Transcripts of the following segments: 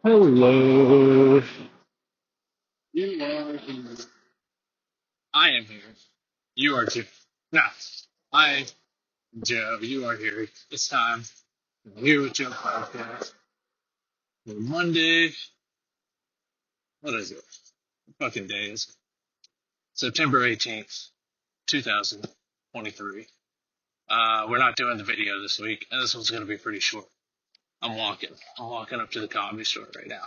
Hello. You are here. I am here. You are too. Now, I am Joe. You are here. It's time for the Here with Joe podcast. For Monday. What is it? What fucking day is it? September 18th, 2023. We're not doing the video this week, and this one's going to be pretty short. I'm walking. I'm walking up to the comedy store right now.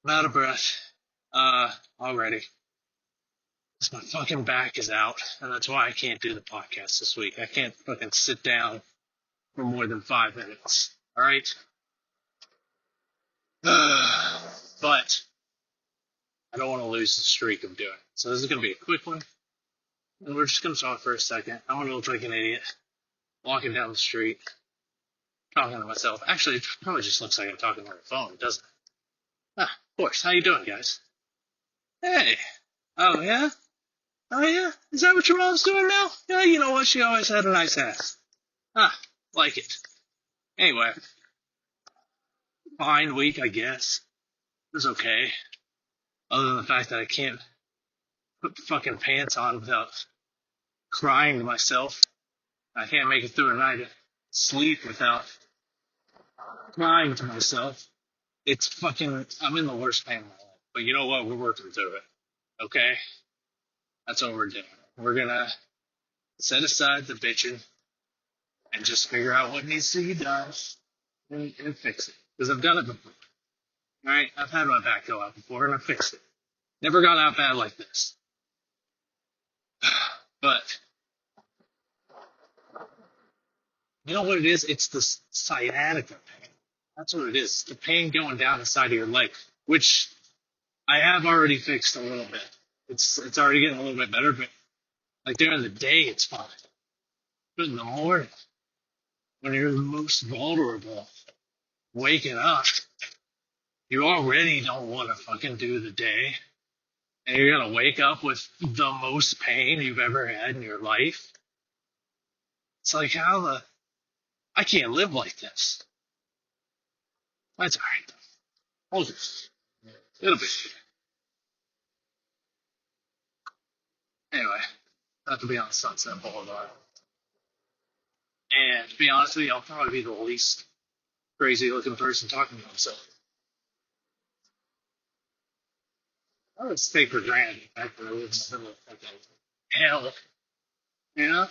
I'm out of breath. Already. My fucking back is out, and that's why I can't do the podcast this week. I can't fucking sit down for more than 5 minutes. Alright? But I don't want to lose the streak of doing it. So this is going to be a quick one, and we're just going to talk for a second. I'm going to look like an idiot walking down the street, talking to myself. Actually, it probably just looks like I'm talking on the phone, doesn't it? Of course. How you doing, guys? Hey. Oh, yeah? Oh, yeah? Is that what your mom's doing now? Yeah, you know what? She always had a nice ass. Like it. Anyway. Fine week, I guess. It was okay. Other than the fact that I can't put fucking pants on without crying to myself. I can't make it through a night of sleep without crying to myself. It's fucking, I'm in the worst pain of my life. But you know what? We're working through it. Okay? That's what we're doing. We're gonna set aside the bitching and just figure out what needs to be done and fix it. Because I've done it before. Alright? I've had my back go out before and I fixed it. Never got out bad like this. But, you know what it is? It's the sciatica pain. That's what it is. The pain going down the side of your leg, which I have already fixed a little bit. It's already getting a little bit better, but like during the day, it's fine. But in the morning, when you're the most vulnerable, waking up, you already don't want to fucking do the day. And you're going to wake up with the most pain you've ever had in your life. It's like, I can't live like this. That's alright. It'll be. Anyway, I have to be on Sunset Boulevard. And to be honest with you, I'll probably be the least crazy looking person talking to himself. I would take for granted the fact that I live in the middle of fucking hell. You know?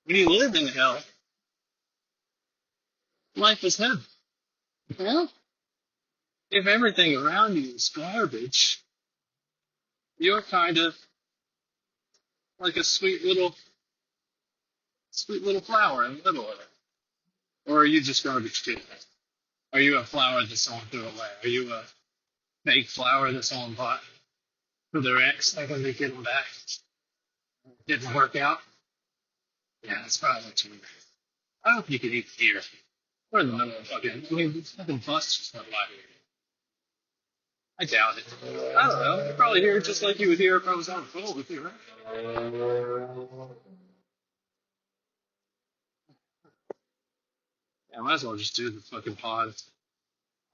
When you live in hell, life is heaven. You know? If everything around you is garbage, you're kind of like a sweet little flower in the middle of it. Or are you just garbage too? Are you a flower that someone threw away? Are you a fake flower that someone bought for their ex thinking they get them back? Didn't work out? Yeah, that's probably what you mean. I hope you can even hear. We're in the middle of fucking, bus just went by. I doubt it. I don't know. You probably hear it just like you would hear if I was on the phone with you, right? Yeah, I might as well just do the fucking pod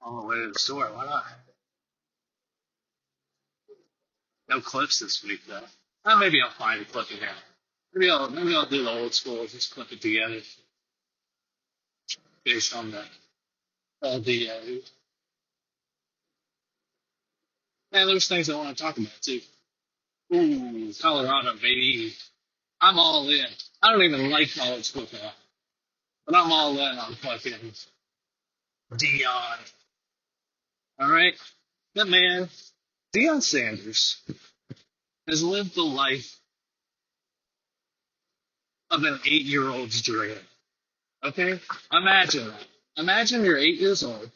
on the way to the store. Why not? No clips this week, though. Maybe I'll find a clip in here. Maybe I'll do the old school, just clip it together based on the and there's things I want to talk about too. Ooh, Colorado, baby. I'm all in. I don't even like college football, but I'm all in on fucking Deion. All right, that man, Deion Sanders, has lived the life of an 8-year-old's dream. Okay, imagine that. Imagine you're 8 years old.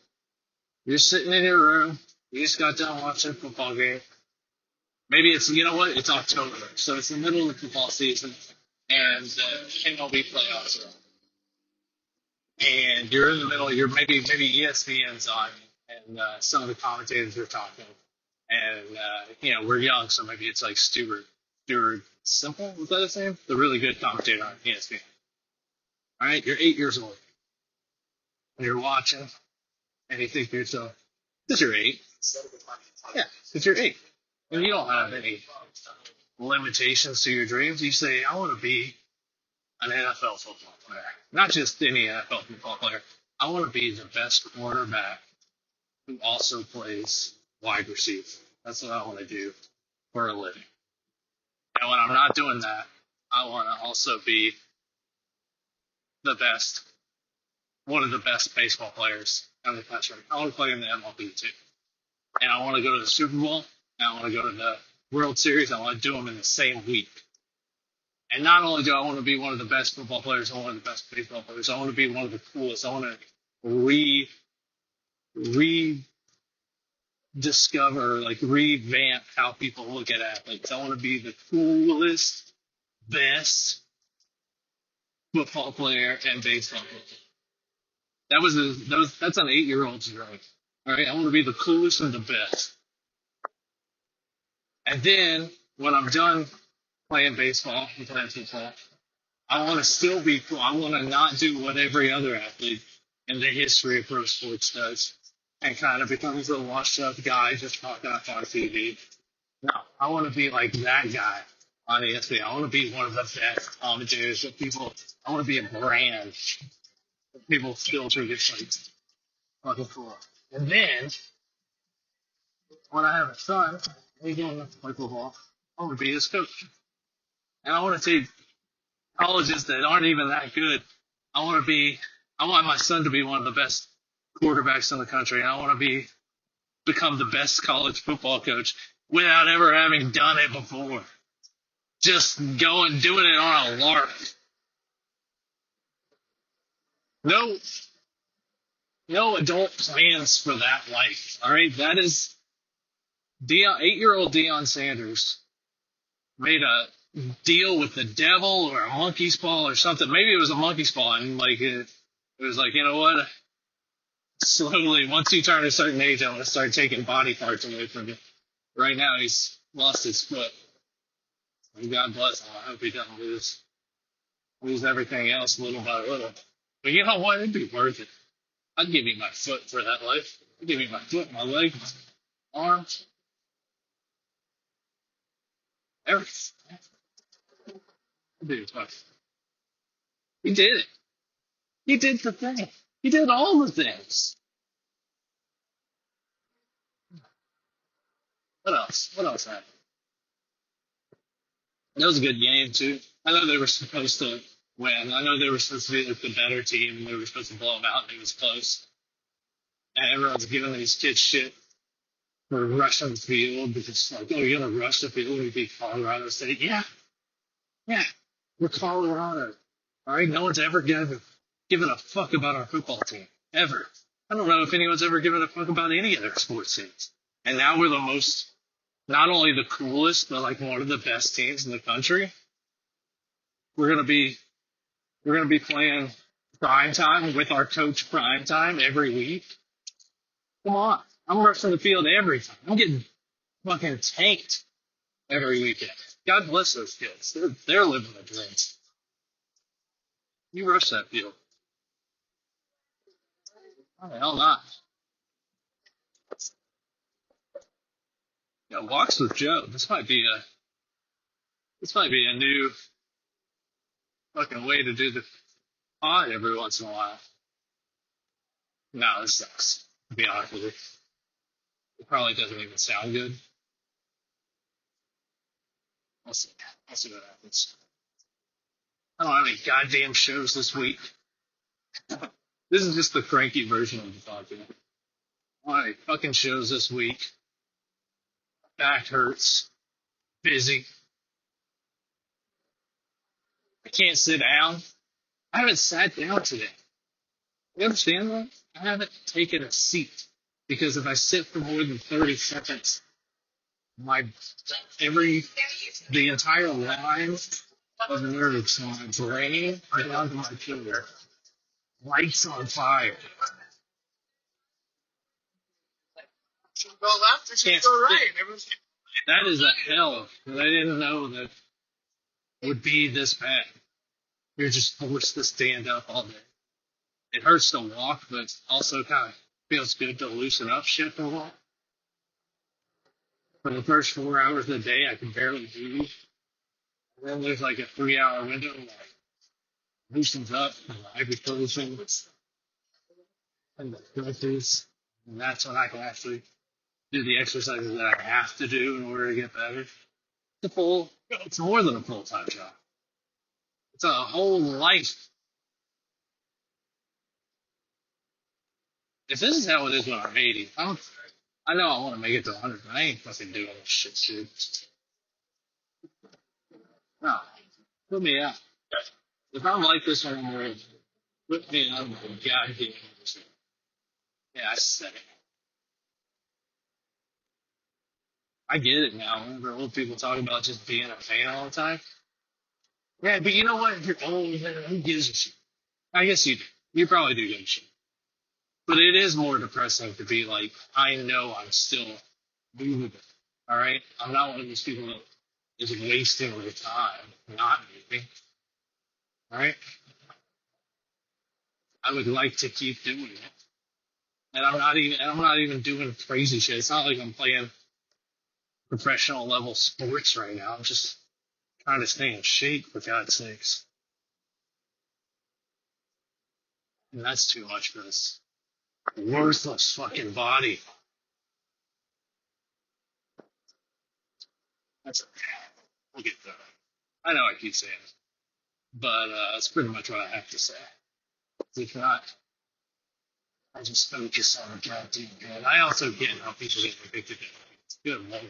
You're sitting in your room. You just got done watching a football game. Maybe it's, you know what? It's October. So it's the middle of the football season. And the MLB playoffs are on. And you're in the middle. You're maybe ESPN's on. And some of the commentators are talking. And, we're young. So maybe it's like Stuart Simple. Was that his name? The really good commentator on ESPN. All right. You're 8 years old. And you're watching. and you think to yourself, because you're 8. Yeah, because you're 8. And you don't have any limitations to your dreams. You say, I want to be an NFL football player. Not just any NFL football player. I want to be the best quarterback who also plays wide receiver. That's what I want to do for a living. And when I'm not doing that, I want to also be the best, one of the best baseball players in the country. I want to play in the MLB too. And I want to go to the Super Bowl. And I want to go to the World Series. I want to do them in the same week. And not only do I want to be one of the best football players, I want one of the best baseball players. I want to be one of the coolest. I want to rediscover, like revamp how people look at athletes. I want to be the coolest, best football player and baseball player. That's an 8-year-old's dream. All right, I want to be the coolest and the best. And then when I'm done playing baseball and playing football, I want to still be cool. I want to not do what every other athlete in the history of pro sports does and kind of becomes a washed-up guy just talking up on TV. No, I want to be like that guy on ESPN. I want to be one of the best commentators that people. I want to be a brand that people still think it's like fucking cool. And then when I have a son, he's going to play football. I want to be his coach, and I want to take colleges that aren't even that good. I want my son to be one of the best quarterbacks in the country, and I want to become the best college football coach without ever having done it before. Just doing it on a lark. No adult plans for that life. All right, that is 8-year-old Deion Sanders made a deal with the devil or a monkey's paw or something. Maybe it was a monkey's paw, and like it was like, you know what? Slowly, once you turn a certain age, I want to start taking body parts away from you. Right now, he's lost his foot. And God bless him. I hope he doesn't lose everything else little by little. But you know what? It'd be worth it. I'd give you my foot for that life. I'd give you my foot, my leg, my arms, everything. Dude, he did it. He did the thing. He did all the things. What else? What else happened? That was a good game, too. I know they were supposed to win. I know they were supposed to be like the better team, and they were supposed to blow them out, and it was close. And everyone's giving these kids shit for rushing the field because, like, oh, you're going to rush the field when you beat Colorado State. Yeah, we're Colorado. All right, no one's ever given a fuck about our football team, ever. I don't know if anyone's ever given a fuck about any of their sports teams. And now we're the most, not only the coolest, but like one of the best teams in the country. We're gonna be playing prime time with our coach prime time every week. Come on, I'm rushing the field every time. I'm getting fucking tanked every weekend. God bless those kids. They're living the dreams. You rush that field. Why the hell not? Yeah, walks with Joe. This might be a new fucking way to do the pod every once in a while. No, this sucks. To be honest with you, it probably doesn't even sound good. We'll see. We'll see what happens. I don't have any goddamn shows this week. This is just the cranky version of the podcast. I don't have any fucking shows this week. Back hurts. Busy. I can't sit down. I haven't sat down today. You understand that? I haven't taken a seat because if I sit for more than 30 seconds, the entire line of nerves in my brain down to my finger lights on fire. Should go left or should go right? That is a hell that I didn't know that would be this bad. You're just forced to stand up all day. It hurts to walk, but also kind of Feels good to loosen up shit for a while. For the first 4 hours of the day, I can barely breathe. And then there's like a 3 hour window that loosens up and the ibuprofen and the stretches. And that's when I can actually do the exercises that I have to do in order to get better. It's more than a full-time job. It's a whole life. If this is how it is when I'm 80, I know I want to make it to 100, but I ain't fucking doing this shit, dude. No, put me out. If I'm like this when I'm old, put me out of my goddamn shit. Yeah, I said it. I get it now. Whenever old people talk about just being a fan all the time. Yeah, but you know what? If you're old, who gives a shit? I guess you do. You probably do give a shit. But it is more depressing to be like, I know I'm still moving. All right? I'm not one of these people that is wasting their time not moving. All right? I would like to keep doing it. And I'm not even doing crazy shit. It's not like I'm playing professional level sports right now. I'm just trying to stay in shape, for God's sakes. And that's too much for this worthless fucking body. That's okay. We'll get there. I know I keep saying it, but that's pretty much what I have to say. If not, I just focus on the goddamn good. I also get how people get addicted to it. It's good, Lord.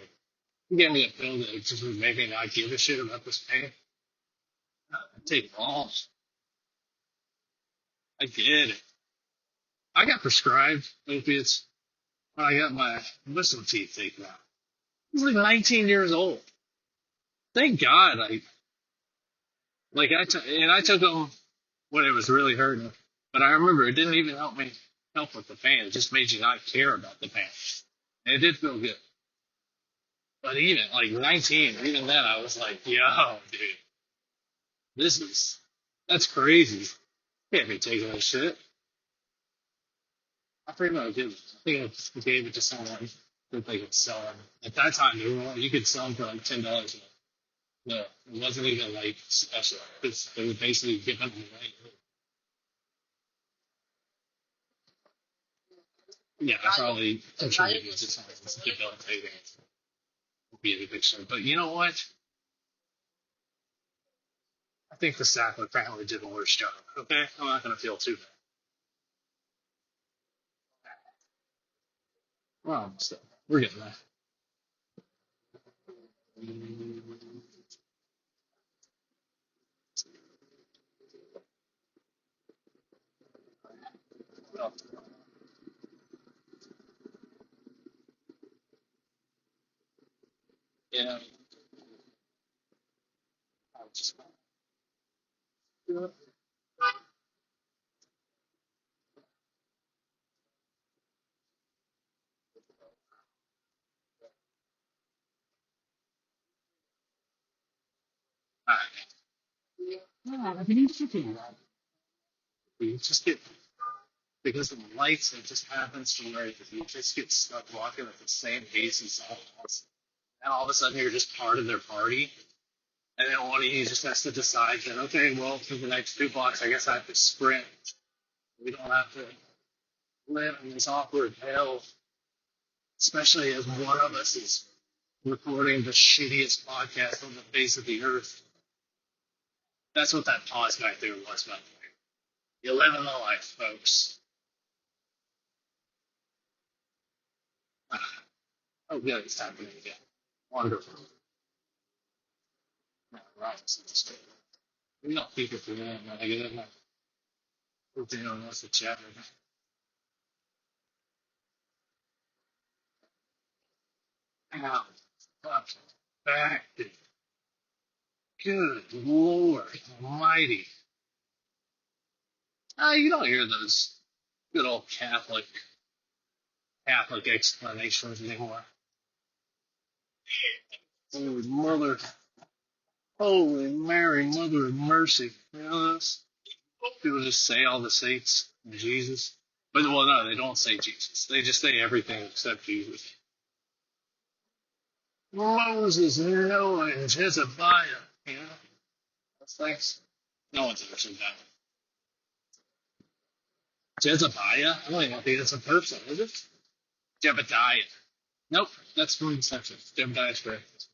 You gave me a pill that just would make me not give a shit about this pain. I take balls. I get it. I got prescribed opiates when I got my wisdom teeth taken out. I was like 19 years old. Thank God I took them when it was really hurting. But I remember it didn't even help with the pain. It just made you not care about the pain. And it did feel good. But even like 19, even then I was like, yo, dude, that's crazy. Can't be taking this shit. I pretty much did. I think I gave it to someone that they could sell them. At that time, you could sell them for like $10. No, it wasn't even like special. They were basically giving them away. Yeah, I probably contributed to some of this debilitating opiate addiction. But you know what? I think the Sackler family did a worse job. Okay, I'm not gonna feel too bad. Well, so we're getting there. Well, yeah, I'm just gonna do it. All right. No, I think you just get because of the lights. It just happens to where you just get stuck walking at the same pace as someone else, and all of a sudden you're just part of their party. And then one of you just has to decide that, okay, well, for the next 2 blocks, I guess I have to sprint. We don't have to live in this awkward hell, especially as one of us is recording the shittiest podcast on the face of the earth. That's what that pause back there was, by the way. You're living the life, folks. Oh, good, it's happening again. Wonderful. Yeah, right. We don't keep it for that. I get it. We're doing what's the chat. Ow. Fucking back, dude. Good Lord Almighty. You don't hear those good old Catholic explanations anymore. Holy Mother, Holy Mary, Mother of Mercy. You know those? People just say all the saints and Jesus. But well, no, they don't say Jesus. They just say everything except Jesus. Moses, Noah, and Jezebel. You know, those things. No one's ever said that. Jezebel? I don't even think that's a person, is it? Jebediah. Nope, that's from Inception. Jebediah's correct.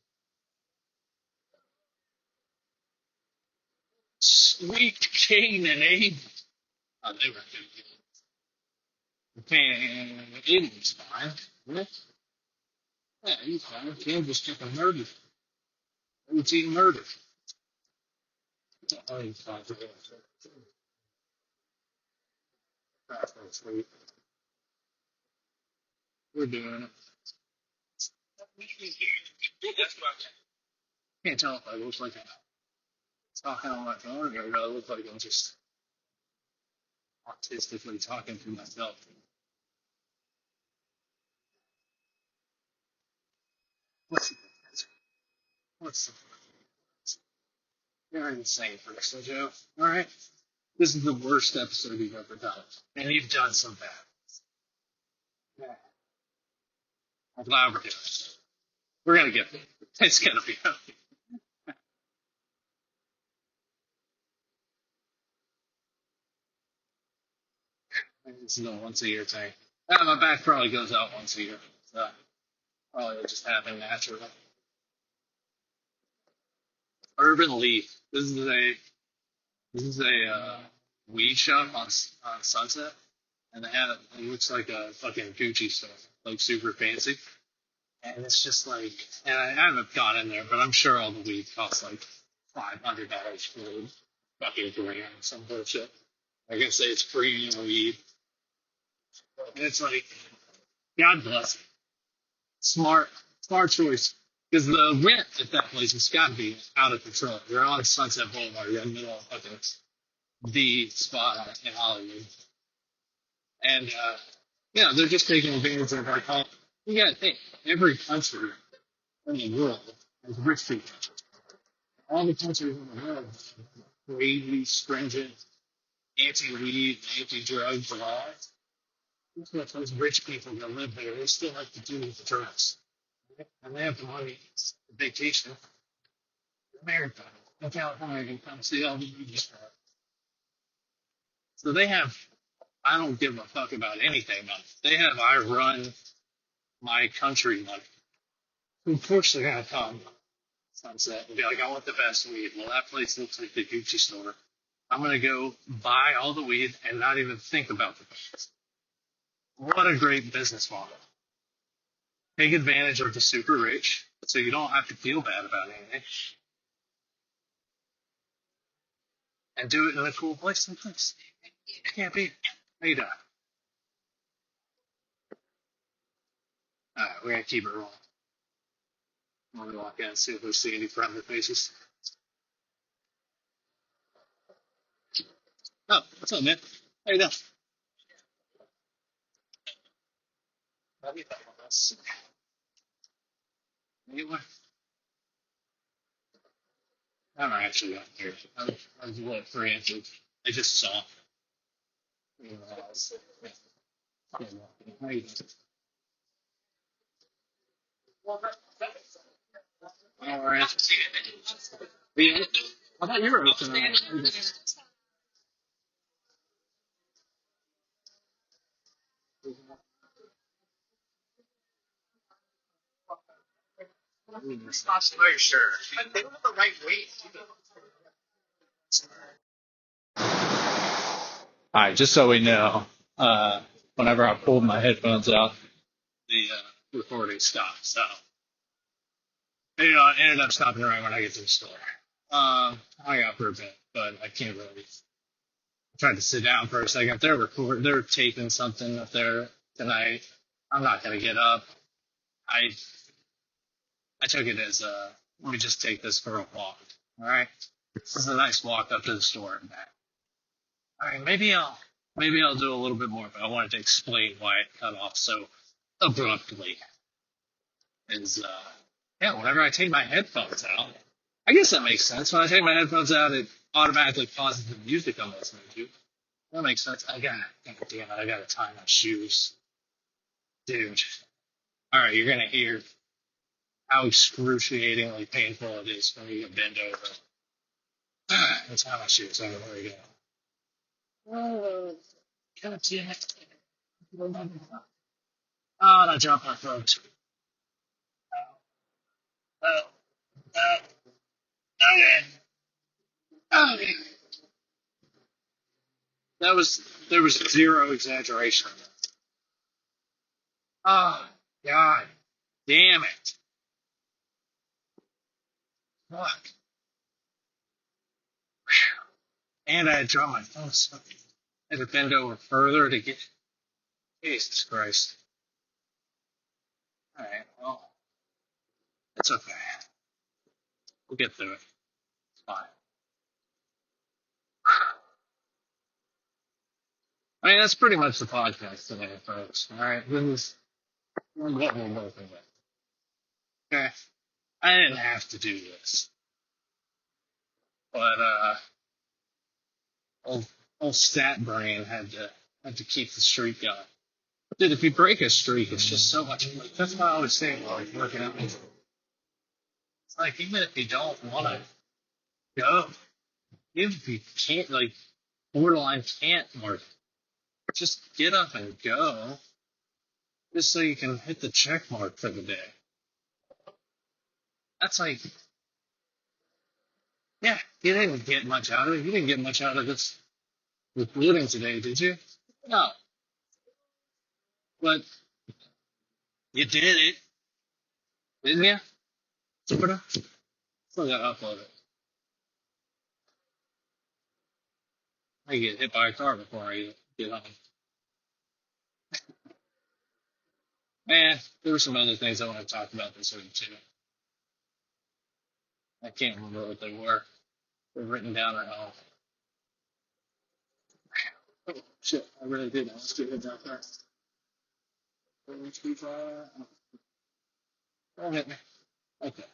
Sweet Cain and Abel. Oh, they were good. Abel's fine. Yeah, he's fine. Cain just took a murder. Who's eating murder? Oh, he's fine. That's sweet. We're doing it. Can't tell if I look like I'm talking on my phone or I look like I'm just autistically talking to myself. What's the what's the You're an insane person, Joe. All right, this is the worst episode you've ever done, and you've done some bad. Yeah. I'm glad we're doing it. We're gonna get there. It's gonna be okay. This is a once a year thing. My back probably goes out once a year. So probably it'll just happen naturally. Urban Leaf. This is a weed shop on Sunset, and it looks like a fucking Gucci store, like super fancy. And it's just like, and I haven't gone in there, but I'm sure all the weed costs like $500 for a fucking gram or some bullshit. I can say it's premium weed. And it's like, God bless it. Smart choice. Because the rent at that place has got to be out of control. You're on Sunset Boulevard. You're in the middle of fucking the spot in Hollywood. And, they're just taking advantage of like, you got to think, every country in the world has rich people. All the countries in the world have crazy, stringent, anti-weed, anti-drug laws. That's what those rich people that live there, they still have to do with the drugs. And they have the money, the vacation, America, in California, can come see all the movies. So they have, I don't give a fuck about anything money. They have, I run my country money. So of course they're going to come Sunset and be like, I want the best weed. Well, that place looks like the Gucci store. I'm going to go buy all the weed and not even think about the price. What a great business model. Take advantage of the super rich so you don't have to feel bad about anything. And do it in a cool place someplace. It can't be. How you doing? Alright, we're going to keep it rolling. I'm going to walk in and see if we see any friendly faces. Oh, what's up, man? How you doing? How you doing? Anyway, I'm actually up here. I was a little preemptive. I just saw. You know, how you doing? All right. Yeah, I thought you were listening. Not very sure. They don't have the right weight. All right, just so we know, whenever I pulled my headphones out, the recording stopped. So, I ended up stopping right when I get to the store. I got for a bit, but I can't really. I tried to sit down for a second. If they're taping something up there tonight. I'm not gonna get up. I I took it as let me just take this for a walk. All right, this is a nice walk up to the store and back. All right, maybe I'll do a little bit more, but I wanted to explain why it cut off so abruptly. Is whenever I take my headphones out, I guess that makes sense. When I take my headphones out, it automatically pauses the music I'm listening to. That makes sense. God damn it, I gotta tie my shoes. Dude. Alright, you're gonna hear how excruciatingly painful it is when you bend over and tie my shoes. Alright, there we go. Oh, God damn it. Oh, and I dropped my phone. Oh, oh, okay. Okay. There was zero exaggeration. Oh, God damn it. Fuck. And I had dropped my phone, so I had to bend over further to get. Jesus Christ. Alright, well, it's okay. We'll get through it. It's fine. I mean, that's pretty much the podcast today, folks. Alright, this is what we're working with. Okay? I didn't have to do this. But, old, old stat brain had to keep the streak going. Dude, if you break a streak, it's just so much. Like, that's what I always say while like working out. It's like, even if you don't want to go, even if you can't, like, borderline can't, or just get up and go, just so you can hit the check mark for the day. That's like, yeah, you didn't get much out of it. You didn't get much out of this recording today, did you? No, but you did it, didn't you? Sort of. Still gotta upload it. I get hit by a car before I get home. Man, there were some other things I want to talk about this week too. I can't remember what they were. They're written down at home. Oh, shit, I really did. Let's get hit down first. Don't hit me. Okay.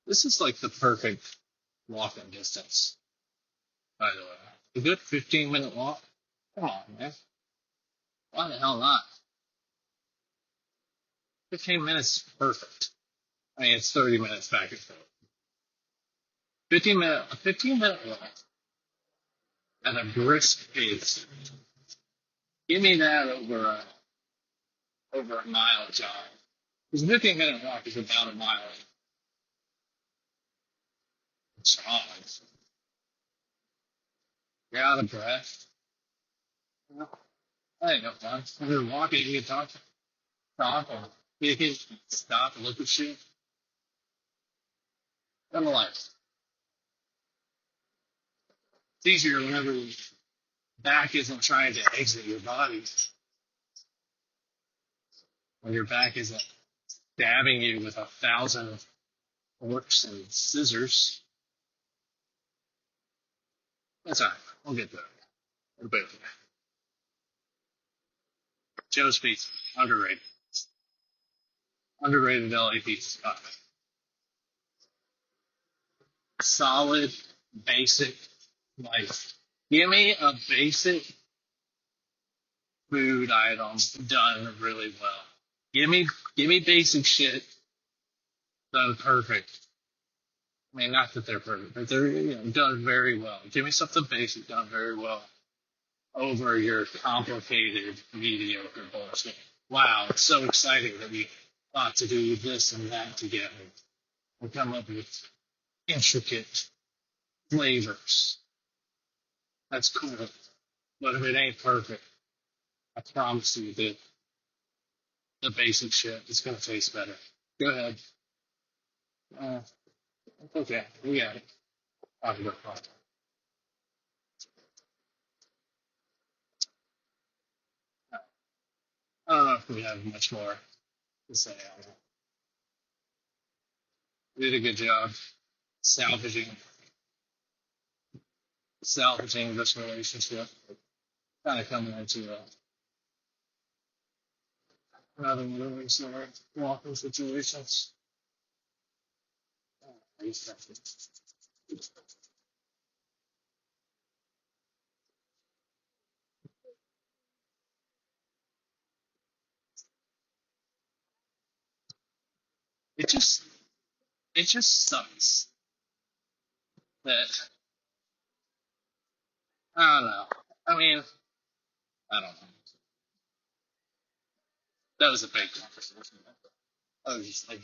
This is like the perfect walking distance, by the way. A good 15-minute walk? Come on, man. Why the hell not? 15 minutes is perfect. I mean, it's 30 minutes back and forth. A 15-minute walk at a brisk pace. Give me that over a mile jog. Because a 15-minute walk is about a mile jog. You're out of breath. Well, that ain't no fun. When you're walking, you can talk, or you can stop and look at shit. Kind of life. It's easier whenever your back isn't trying to exit your body, when your back isn't stabbing you with 1,000 forks and scissors. That's all right. We'll get there. We're both there. Joe's Pizza, underrated. Underrated LA pizza spot. Solid, basic life. Give me a basic food item done really well. Give me basic shit done perfect. I mean, not that they're perfect, but they're done very well. Give me something basic done very well over your complicated, mediocre bullshit. Wow, it's so exciting that we thought to do this and that together and come up with intricate flavors. That's cool. But if it ain't perfect, I promise you that the basic shit is going to taste better. Go ahead. Uh, okay, we got it. Talk about it. I don't know if we have much more to say on it. We did a good job salvaging salvaging this relationship, kind of coming into another one of those walking situations. It just it just sucks that I don't know. I mean, I don't know. That was a big conversation. I was just like,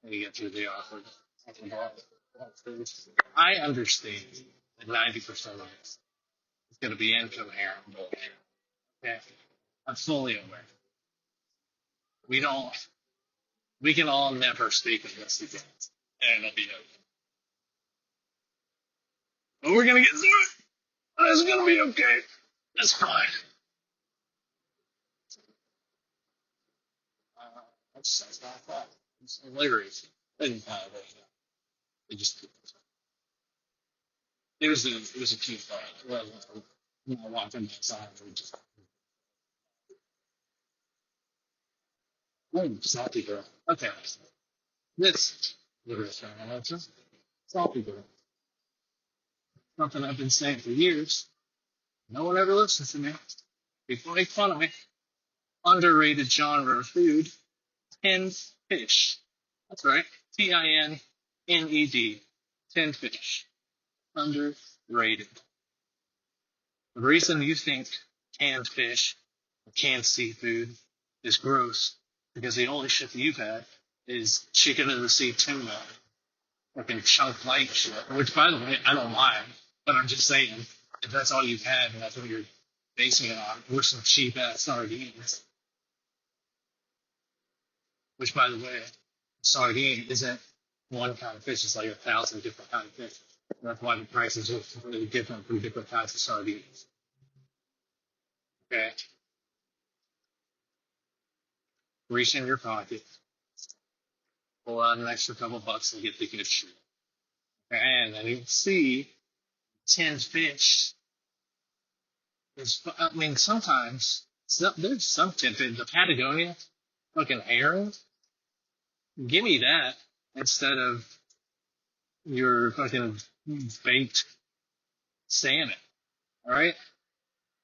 you get through the awkward. I understand that 90% of this is going to be incoherent bullshit. Okay, I'm fully aware. We don't. We can all never speak of this again, and it'll be okay. But we're gonna get through it. It's gonna be okay. That's fine. That's not fun. It's hilarious. They didn't have it. They just. It was a cute thought. Well, walking outside, we just. Oh, salty girl. Okay. This. Salty girl. Something I've been saying for years. No one ever listens to me. People make fun of me. Underrated genre of food. Tinned fish. That's right. Tined. Tinned fish. Underrated. The reason you think canned fish or canned seafood is gross because the only shit that you've had is chicken of the sea tuna, fucking chunk light shit. Which, by the way, I don't mind, but I'm just saying if that's all you've had and that's what you're basing it on, or some cheap ass sardines. Which, by the way, sardine isn't one kind of fish; it's like 1,000 different kinds of fish. That's why the prices are completely different from different kinds of sardines. Okay, reach in your pocket, pull out an extra couple bucks, and get the good shit. And then you can see tinned fish. I mean, sometimes there's some tinned fish. The Patagonia fucking herring. Give me that instead of your fucking baked salmon. All right,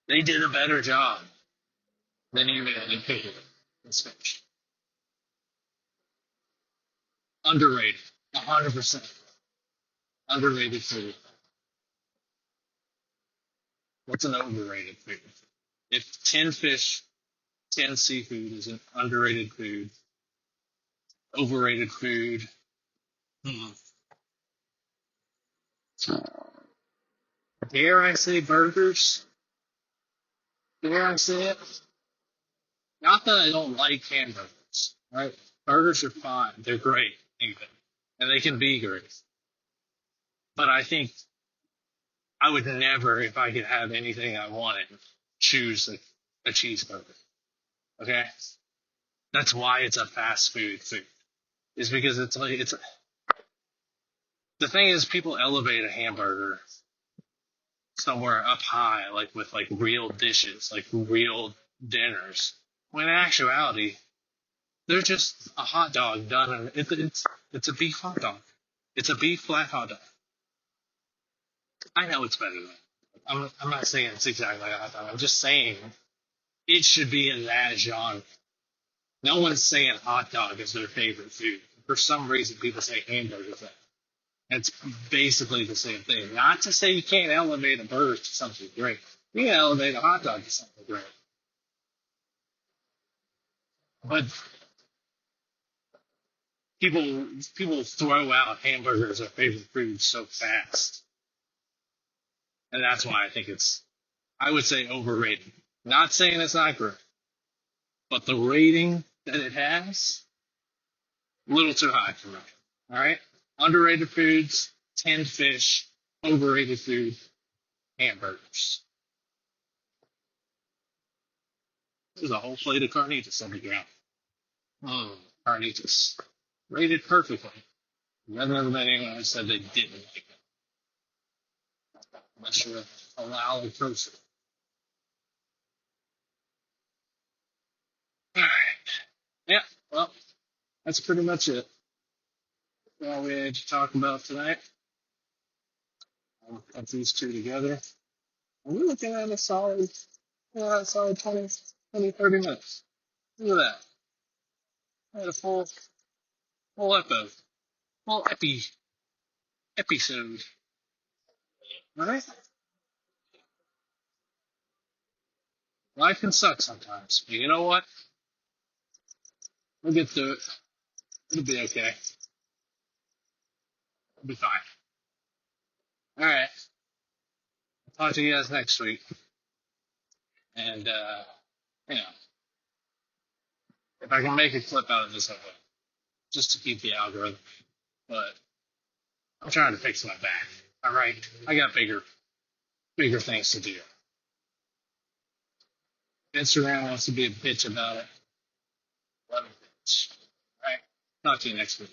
they did a better job than you did in cooking this fish. Underrated, 100% underrated food. What's an overrated food? If tinned fish, tinned seafood is an underrated food, overrated food. Hmm. Dare I say burgers? Dare I say it? Not that I don't like hamburgers, right? Burgers are fine. They're great, even. And they can be great. But I think I would never, if I could have anything I wanted, choose a cheeseburger. Okay? That's why it's a fast food food. Is because it's like, the thing is, people elevate a hamburger somewhere up high, like with like real dishes, like real dinners. When in actuality, they're just a hot dog done, and it's a beef hot dog. It's a beef flat hot dog. I know it's better than that. I'm not saying it's exactly like a hot dog. I'm just saying it should be in that genre. No one's saying hot dog is their favorite food. For some reason, people say hamburger is that. It's basically the same thing. Not to say you can't elevate a burger to something great. You can elevate a hot dog to something great. But people throw out hamburgers as their favorite food so fast. And that's why I think I would say overrated. Not saying it's not great, but the rating that it has, a little too high for me. All right? Underrated foods, tinned fish, overrated food, hamburgers. There's a whole plate of carnitas on the ground. Carnitas. Rated perfectly. I've never met anyone who said they didn't like it. unless you're a loud person. All right. Yeah. Well, that's pretty much it. All we had to talk about tonight. I'll put these two together. And we're looking at a solid, solid 20, 30 minutes. Look at that. I had a full episode. All right. Life can suck sometimes, but you know what? We'll get through it. It'll be okay. We'll be fine. All right. I'll talk to you guys next week. And, you know, if I can make a clip out of this, I will. Just to keep the algorithm. But I'm trying to fix my back. All right. I got bigger things to do. Instagram wants to be a bitch about it. Let me bitch. All right. Talk to you next week.